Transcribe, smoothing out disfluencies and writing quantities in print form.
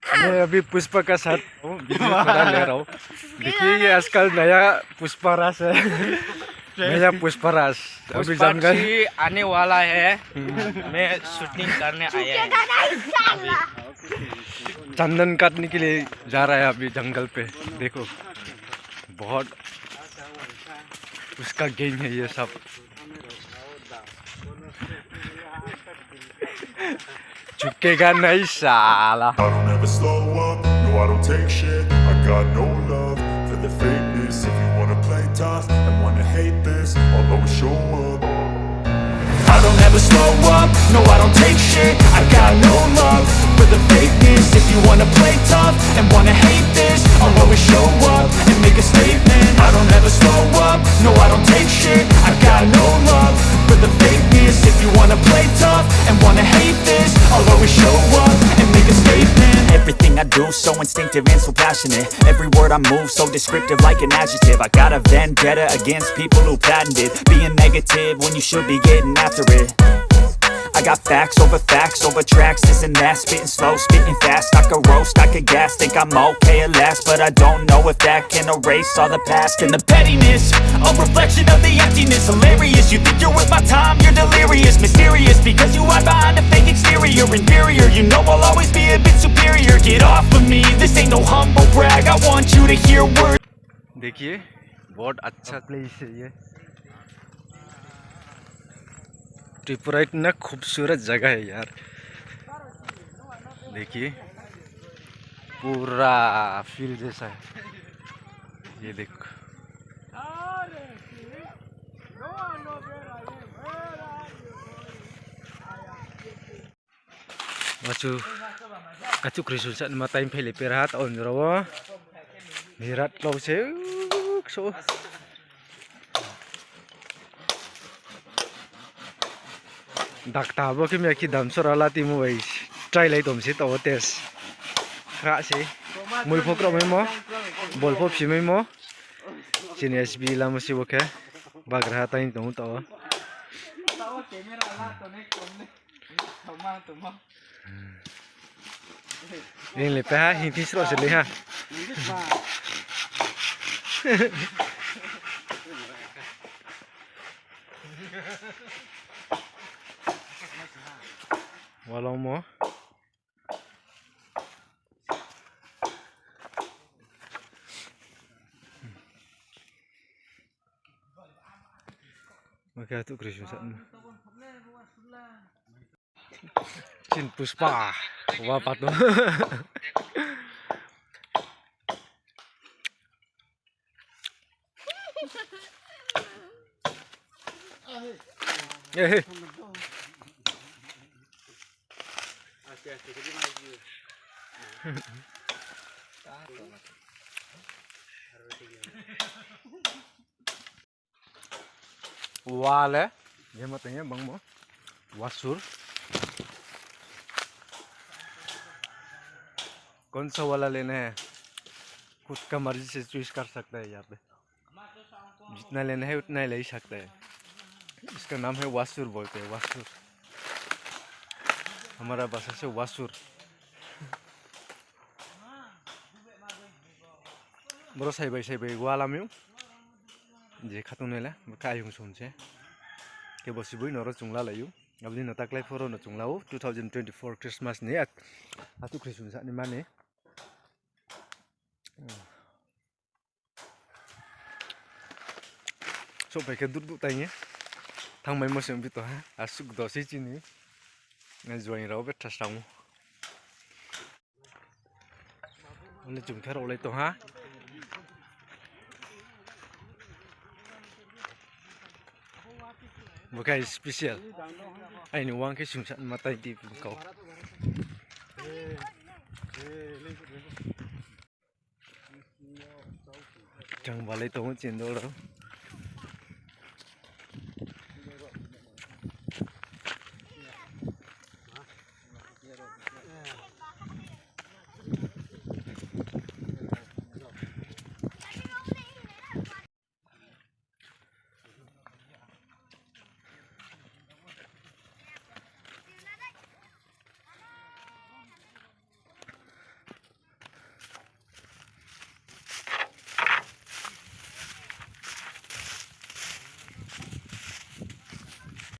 मैं अभी पुष्पा का साथ हूँ, वीडियो थोड़ा ले रहा हूँ। देखिए ये आजकल नया पुष्पा राज है। नया पुष्पा राज अभी जंगल आने वाला है। मैं शूटिंग करने आया है। चंदन काटने के लिए जा रहा है अभी जंगल पे। देखो बहुत उसका गेम है ये सब। झुकेगा नहीं साला। I don't ever slow up, no I don't take shit. I got no love for the fakeness. If you wanna play tough and wanna hate this, I'll always show up. I don't ever slow up, no I don't take shit. I got no love for the fakeness. If you wanna play tough and wanna hate this, I'll always show up and make a statement. I don't ever slow up, no I don't take shit. I got no love for the fakeness. If you wanna play tough and wanna hate this, I'll always show up and make a statement. Everything I do so instinctive and so passionate. Every word I move so descriptive like an adjective. I got a vendetta against people who patented being negative when you should be getting after it. I got facts over tracks, this and that. Spitting slow, spitting fast. I could roast, I could gas. Think I'm okay at last, but I don't know if that can erase all the past. And the pettiness, a reflection of the emptiness. Hilarious, you think you're worth my time, you're delirious. Mysterious, because you hide behind a fake exterior. Inferior, you know I'll always be a bit superior. Get off of me, this ain't no humble brag. I want you to hear words. देखिए बहुत अच्छा place है ये। त्रिपुरा इतना खूबसूरत जगह है यार। देखिए पूरा फील्ड जैसा है ये। देखो Macu kacuk krisulsan matain pele perat on rawa mirat lau se so dakta bo kim yaki dam sorala timu bai try lai tom se to tes kra se mui phokro mai mo bol phop si mai mo sini sb la mo si boke bagra tain tom to ini lepas ha hinti serok sini ha. Walau mau maka tu Krishusan Chin Puspa wah patu वाल है ये मत है बंग मो वासुर कौन सा वाला लेना है खुद का मर्जी से चूज कर सकता है। यहाँ पे जितना लेना है उतना ही ले सकता है। इसका नाम है वासुर बोलते हैं। वासुर हमारा भाषा से वासुर। बरो साइबाई वाला में जे खातुनेला कायुं सोमसे के बसिबुई नरो चुंगला लायु अबदि नताक्लाय फोरो न चुंगलाउ 2024 क्रिसमस नि आतु क्रिसमस नि माने so baiknya duduk tanya thang mai mosem bito ha asuk dosi chini ngai rau bet thasang ole jungkhar ole to ha bukai spesial ai ni wang ke sungsan matai di kau chẳng vào lấy tống chiến đấu đâu.